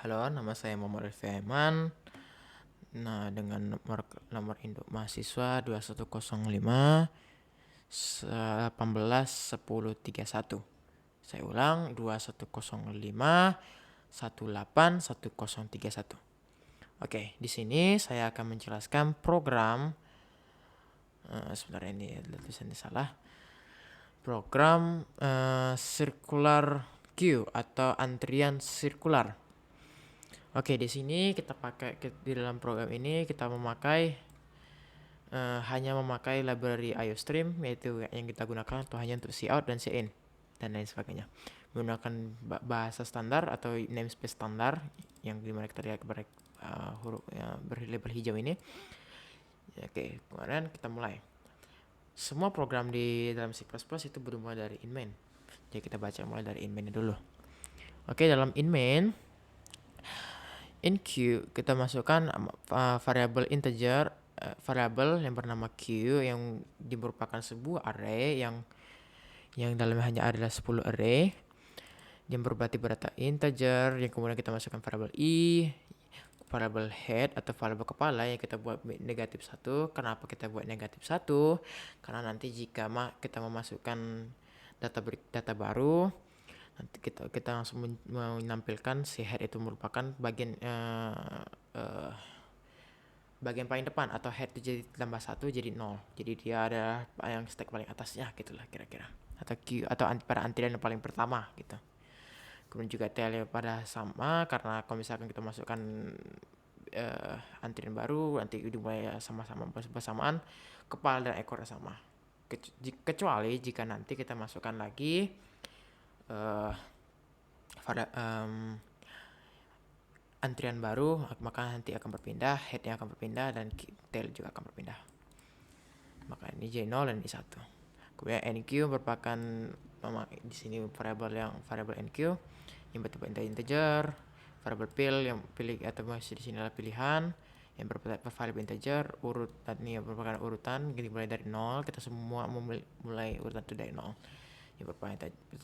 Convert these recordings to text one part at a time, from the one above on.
Halo, nama saya Muhammad Rifki Aiman. Nah, dengan nomor induk mahasiswa 2105 18 10 31. Saya ulang 2105 18 10 31. Oke, di sini saya akan menjelaskan program sebentar, ini tulisannya salah. Program circular queue atau antrian sirkular. Oke, di sini kita pakai di dalam program ini kita hanya memakai library IOStream, yaitu yang kita gunakan untuk hanya untuk cout dan cin dan lain sebagainya. Menggunakan bahasa standar atau namespace standar yang dimana kita lihat huruf berlabel hijau ini. Oke, kemudian kita mulai. Semua program di dalam C++ itu bermula dari inmain. Jadi kita baca mulai dari inmain dulu. Oke, dalam inmain in Q kita masukkan variabel integer, variabel yang bernama Q yang merupakan sebuah array yang dalamnya hanya adalah 10 array yang berarti berdata integer, yang kemudian kita masukkan variabel i, variabel head atau variabel kepala yang kita buat negatif 1. Kenapa kita buat negatif 1? Karena nanti jika kita memasukkan data baru, nanti kita langsung menampilkan si head itu merupakan bagian bagian paling depan, atau head itu jadi tambah 1 jadi 0. Jadi dia adalah yang stack paling atasnya gitulah kira-kira. Atau Q atau pada antrian yang paling pertama gitu. Kemudian juga tailnya pada sama, karena kalau misalkan kita masukkan antrian baru nanti ujungnya sama-sama bersamaan, kepala dan ekornya sama. Kecuali jika nanti kita masukkan lagi antrian baru, maka nanti akan berpindah, headnya akan berpindah dan tail juga akan berpindah. Maka ini J0 dan ini 1. Kemudian NQ merupakan di sini variabel NQ yang berupa integer, variabel pil yang pilih atau masih di sini adalah pilihan yang berupa variabel integer, urut ini yang merupakan urutan, jadi mulai dari 0, kita semua mulai urutan itu dari 0. Yang berupa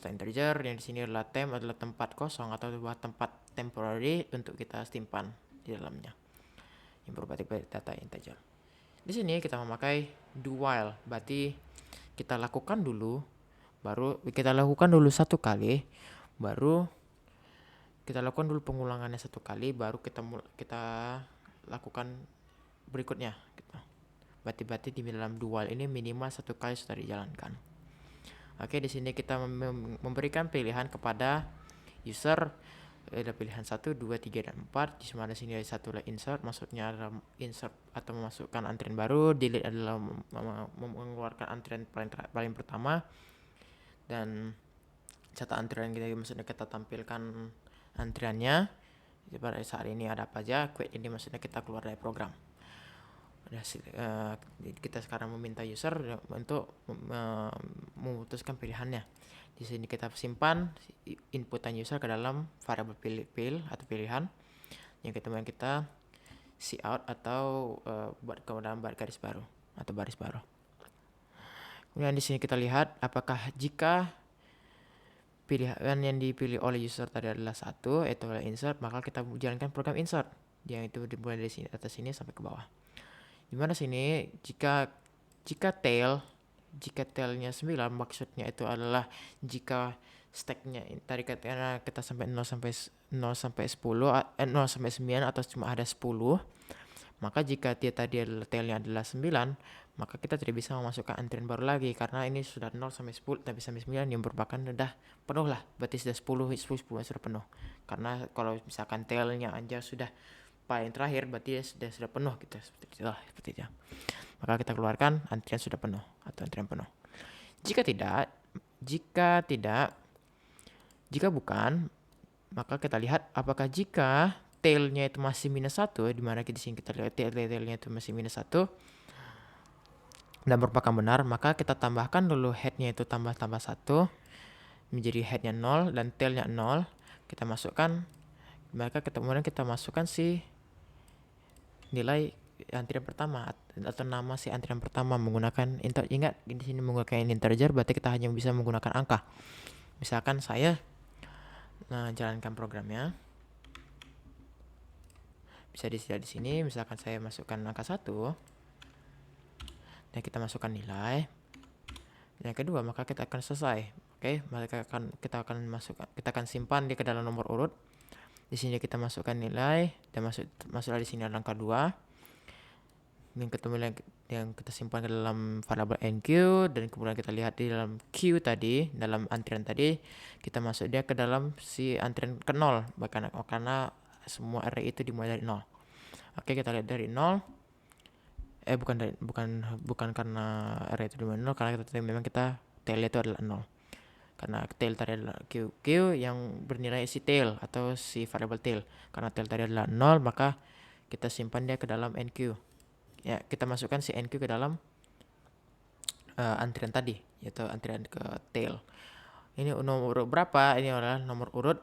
integer, yang di sini adalah temp adalah tempat kosong atau tempat temporary untuk kita simpan di dalamnya, yang berupa data integer. Di sini kita memakai do while, berarti kita lakukan dulu satu kali, baru kita lakukan dulu pengulangannya satu kali, baru kita lakukan berikutnya gitu. Berarti di dalam do while ini minimal satu kali sudah dijalankan. Oke, di sini kita memberikan pilihan kepada user, ada pilihan 1, 2, 3, dan 4. Di mana sini ada satu insert, maksudnya adalah insert atau memasukkan antrian baru, delete adalah mengeluarkan antrian paling pertama, dan catat antrian maksudnya kita tampilkan antriannya pada saat ini ada apa aja. Quit ini maksudnya kita keluar dari program. Kita sekarang meminta user untuk memutuskan pilihannya. Di sini kita simpan inputan user ke dalam variabel pilih atau pilihan yang kita cout atau buat ke dalam garis baru atau baris baru. Kemudian di sini kita lihat apakah jika pilihan yang dipilih oleh user tadi adalah 1, yaitu insert, maka kita jalankan program insert yang itu dimulai dari sini atas sini sampai ke bawah. Dimana sini jika tailnya 9, maksudnya itu adalah jika stacknya tadi kita sampai 0 sampai 10 0 sampai 9 atau cuma ada 10, maka jika dia tadi adalah tailnya adalah 9, maka kita tidak bisa memasukkan antrian baru lagi karena ini sudah 0 sampai 10 tapi sampai 9 yang merupakan sudah penuh lah, berarti sudah 10 sudah penuh. Karena kalau misalkan tailnya aja sudah paling terakhir, berarti sudah penuh gitu, seperti itu. Maka kita keluarkan antrian sudah penuh atau antrian penuh. Jika bukan, maka kita lihat apakah jika tailnya itu masih -1, di mana di sini kita lihat tailnya itu masih -1 dan merupakan benar, maka kita tambahkan dulu headnya itu tambah 1 menjadi headnya 0 dan tailnya 0. Kita masukkan, maka kemudian kita masukkan si nilai antrian pertama atau nama si antrian pertama menggunakan integer. Ingat di sini menggunakan integer, berarti kita hanya bisa menggunakan angka. Misalkan saya jalankan programnya. bisa dilihat di sini. Misalkan saya masukkan angka 1 dan kita masukkan nilai. Yang kedua, maka kita akan selesai. Oke, maka kita akan simpan dia ke dalam nomor urut. Di sini kita masukkan nilai dan masuklah di sini ada angka 2. Yang ketemu yang kita simpan ke dalam variabel NQ, dan kemudian kita lihat di dalam Q tadi, dalam antrian tadi, kita masuk dia ke dalam si antrian ke 0, bahkan karena semua array itu dimulai dari 0. Oke, kita lihat dari 0. Bukan karena array itu dimulai 0, karena memang kita tail itu adalah 0. Karena tail tadi adalah Q yang bernilai si tail atau si variable tail. Karena tail tadi adalah 0, maka kita simpan dia ke dalam NQ. Ya, kita masukkan si NQ ke dalam antrian tadi, yaitu antrian ke tail. Ini nomor urut berapa? Ini adalah nomor urut.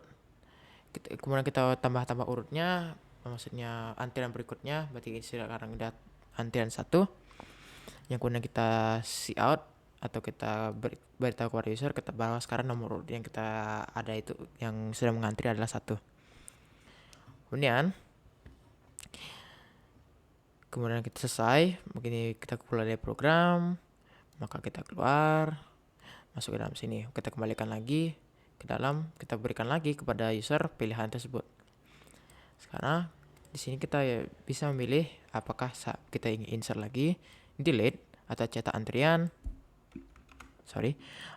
Kemudian kita tambah urutnya, maksudnya antrian berikutnya. Berarti sekarang udah antrian 1. Yang kemudian kita see out atau kita beritahu kepada user bahwa sekarang nomor urut yang kita ada itu yang sedang mengantri adalah 1. Kemudian kita selesai, begini kita keluar dari program, maka kita keluar, masuk ke dalam sini, kita kembalikan lagi ke dalam, kita berikan lagi kepada user pilihan tersebut. Sekarang di sini kita bisa memilih apakah kita ingin insert lagi, delete, atau cetak antrian,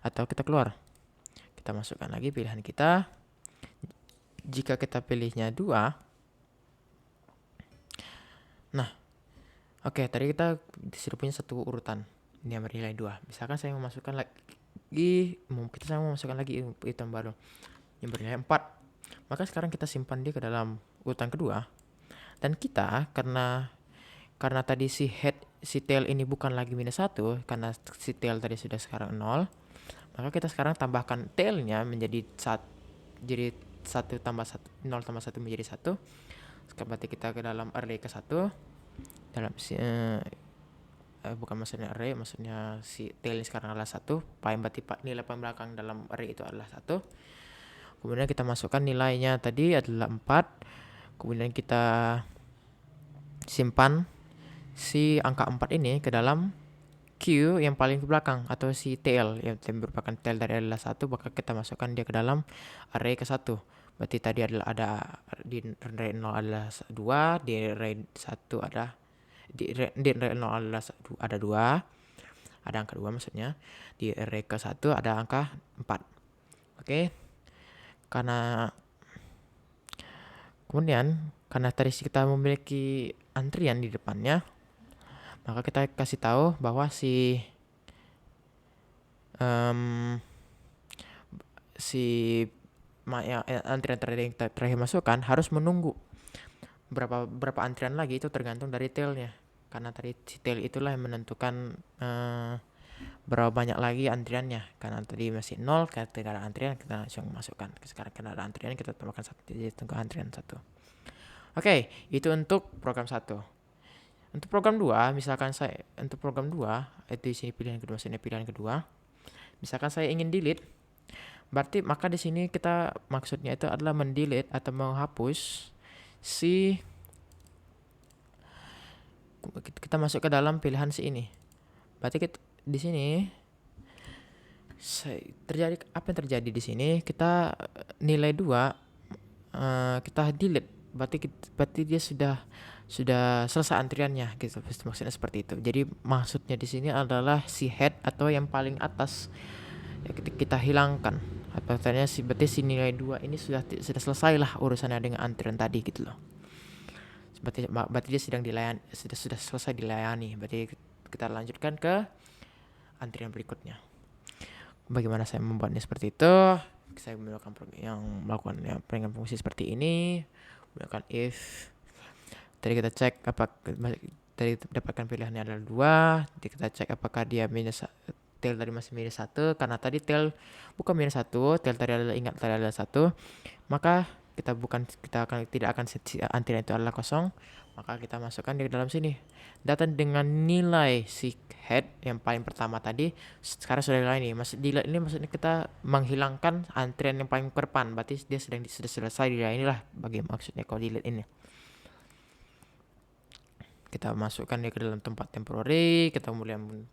atau kita keluar. Kita masukkan lagi pilihan kita. Jika kita pilihnya 2, nah, oke, tadi kita disuruh punya satu urutan ini yang bernilai 2. Misalkan saya memasukkan lagi, saya mau masukkan lagi item baru yang bernilai 4. Maka sekarang kita simpan dia ke dalam urutan kedua. Dan kita karena tadi si tail ini bukan lagi -1, karena si tail tadi sudah sekarang 0, maka kita sekarang tambahkan tailnya menjadi 0 tambah 1 menjadi 1. Berarti kita ke dalam array ke 1. Dalam bukan maksudnya array, maksudnya si tail sekarang adalah 1. Berarti nilai paling belakang dalam array itu adalah 1. Kemudian kita masukkan nilainya tadi adalah 4. Kemudian kita simpan si angka 4 ini ke dalam Q yang paling ke belakang, atau si tail yang merupakan tail dari adalah 1, maka kita masukkan dia ke dalam array ke 1. Berarti tadi ada di array 0 adalah 2, di array 1 ada di array 0 ada 2, ada angka 2 maksudnya. Di array ke 1 ada angka 4. Oke. Kemudian karena tadi kita memiliki antrian di depannya, maka kita kasih tahu bahwa antrian terakhir masukkan harus menunggu berapa antrian lagi, itu tergantung dari tailnya, karena tadi si tail itulah yang menentukan berapa banyak lagi antriannya. Karena tadi masih 0, ketika ada antrian kita langsung masukkan. Sekarang karena ada antrian kita tambahkan 1, jadi tunggu antrian 1. Oke, itu untuk program 1. Untuk program 2, misalkan untuk program 2 itu di sini pilihan kedua. Misalkan saya ingin delete, berarti maka di sini kita maksudnya itu adalah mendelete atau menghapus kita masuk ke dalam pilihan ini. Berarti di sini apa yang terjadi di sini? Kita nilai 2 kita delete. Berarti dia sudah selesai antriannya gitu. Maksudnya seperti itu. Jadi maksudnya di sini adalah si head atau yang paling atas ya, kita hilangkan. Berarti si nilai 2 ini sudah selesai lah urusannya dengan antrian tadi gitu loh. Berarti dia sudah selesai dilayani. Berarti kita lanjutkan ke antrian berikutnya. Bagaimana saya membuatnya seperti itu? Saya melakukan pengen fungsi seperti ini. Menggunakan if. Tadi kita cek tadi dapatkan pilihannya adalah 2. Jadi kita cek apakah dia tail tadi masih -1, karena tadi tail bukan -1, tail tadi adalah 1, maka kita tidak akan antrian itu adalah kosong, maka kita masukkan di dalam sini data dengan nilai si head yang paling pertama tadi sekarang sudah dilayani. Ini maksudnya kita menghilangkan antrian yang paling depan, berarti dia sudah selesai dilayani lah bagi maksudnya kalau delete ini. kita masukkan dia ke dalam tempat temporary, kita kemudian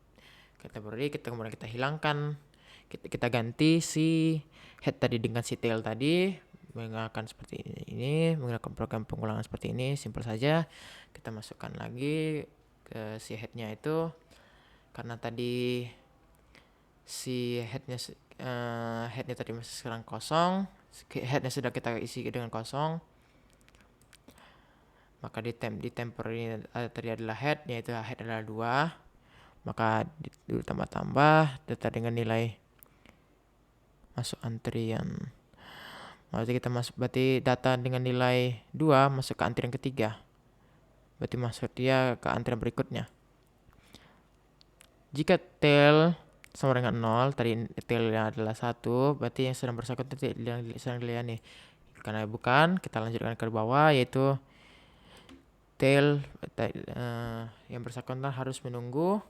kita hilangkan, kita ganti si head tadi dengan si tail tadi menggunakan seperti ini, menggunakan program pengulangan seperti ini, simpel saja. Kita masukkan lagi ke si headnya itu, karena tadi si headnya tadi masih sekarang kosong, headnya sudah kita isi dengan kosong, maka di temporary tadi adalah head, yaitu head adalah 2, maka ditambah data dengan nilai masuk antrian. Berarti data dengan nilai 2 masuk ke antrian ketiga. Berarti masuk dia ke antrian berikutnya. Jika tail sama dengan 0, tadi tailnya adalah 1, berarti yang sedang bersangkutan yang sedang dilayani. Karena bukan, kita lanjutkan ke bawah, yaitu tail yang bersangkutan harus menunggu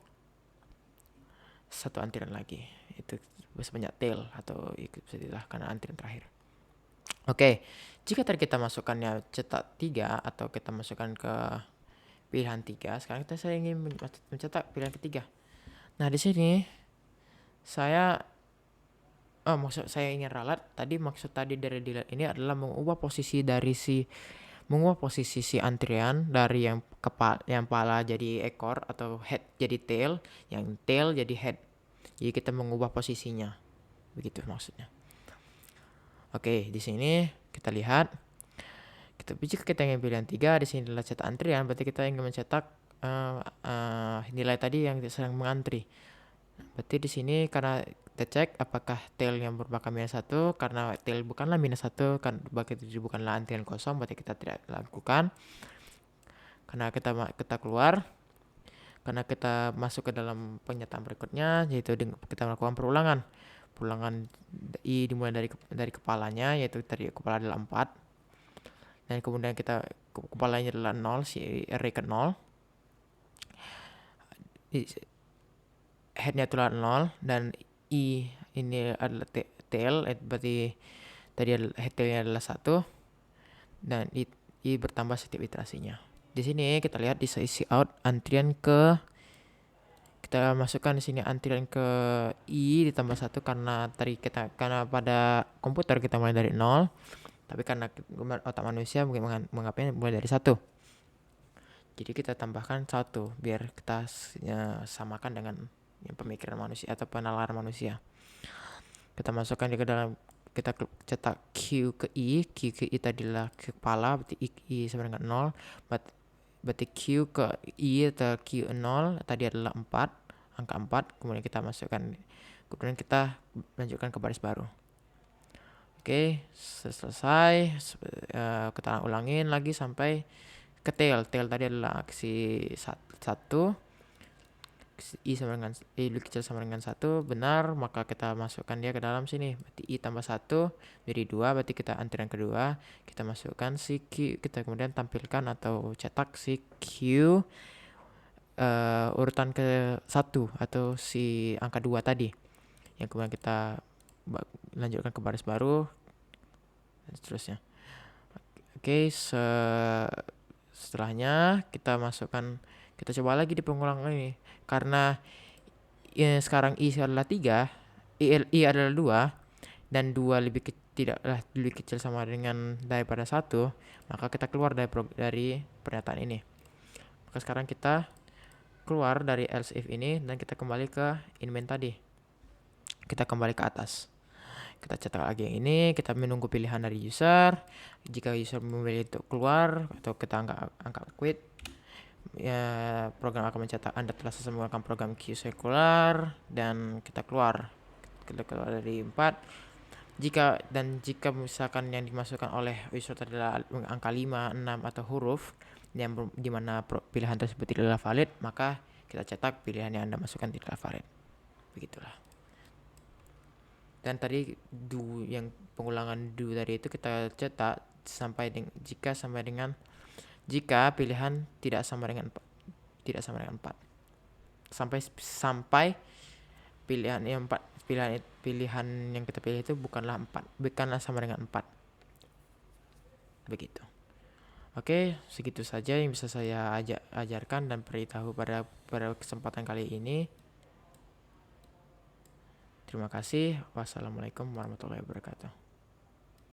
satu antrian lagi. Itu sebanyak tail atau itulah karena antrian terakhir. Oke, jika tadi kita masukkannya cetak 3 atau kita masukkan ke pilihan 3, sekarang saya ingin mencetak pilihan ketiga. Nah, di sini maksud saya ingin ralat tadi, maksud tadi dari delete ini adalah mengubah posisi si antrian dari yang kepala jadi ekor atau head jadi tail, yang tail jadi head. Jadi kita mengubah posisinya. Begitu maksudnya. Oke, di sini kita lihat. Jika kita ingin pilihan 3, di sini adalah cetak antrian, berarti kita ingin mencetak nilai tadi yang sedang mengantri. Berarti di sini karena kita cek apakah tail yang merupakan -1, karena tail bukanlah -1, kan berarti bukanlah antrian kosong, berarti kita tidak lakukan. Karena kita keluar, karena kita masuk ke dalam pernyataan berikutnya, yaitu kita melakukan perulangan i dimulai dari kepalanya, yaitu tadi kepala adalah 4, dan kemudian kepalanya adalah 0, si array ke 0, headnya itulah 0, dan i ini adalah tail, berarti tadi head tailnya adalah 1, dan i bertambah setiap iterasinya. Di sini kita lihat di isi out antrian kita masukkan di sini antrian ke i ditambah 1, karena pada komputer kita mulai dari 0, tapi karena otak manusia mungkin menganggapnya mulai dari 1. Jadi kita tambahkan 1 biar kita samakan dengan pemikiran manusia atau penalaran manusia. Kita masukkan ke dalam, kita cetak Q ke I tadi adalah kepala, berarti I sama dengan 0, berarti Q ke I atau Q 0 tadi adalah 4, angka 4, kemudian kita kita lanjutkan ke baris baru. Oke, selesai. Kita ulangin lagi sampai ke tail tadi adalah si 1, i kecil sama dengan 1, benar, maka kita masukkan dia ke dalam sini, berarti i tambah 1 jadi 2, berarti kita antrian kedua, kita masukkan si Q, kita kemudian tampilkan atau cetak si Q urutan ke 1 atau si angka 2 tadi, yang kemudian kita lanjutkan ke baris baru dan seterusnya. Oke, setelahnya kita coba lagi di pengulangan ini, karena sekarang i adalah 3, i adalah 2, dan 2 tidaklah lebih kecil sama dengan daripada 1, maka kita keluar dari pernyataan ini. Maka sekarang kita keluar dari else if ini dan kita kembali ke inmain tadi. Kita kembali ke atas. Kita cetak lagi yang ini, kita menunggu pilihan dari user. Jika user memilih untuk keluar atau kita angkat quit, ya program akan mencatat Anda telah selesai menggunakan program Q sekular, dan kita keluar dari 4. Jika misalkan yang dimasukkan oleh user adalah angka 5, 6 atau huruf yang dimana pilihan tersebut tidaklah valid, maka kita cetak pilihan yang Anda masukkan tidaklah valid. Begitulah. Dan tadi yang pengulangan tadi itu kita cetak jika pilihan tidak sama dengan 4, sampai pilihan yang kita pilih itu bukanlah sama dengan 4. Begitu. Oke, segitu saja yang bisa saya ajarkan dan beritahu pada kesempatan kali ini. Terima kasih. Wassalamualaikum warahmatullahi wabarakatuh.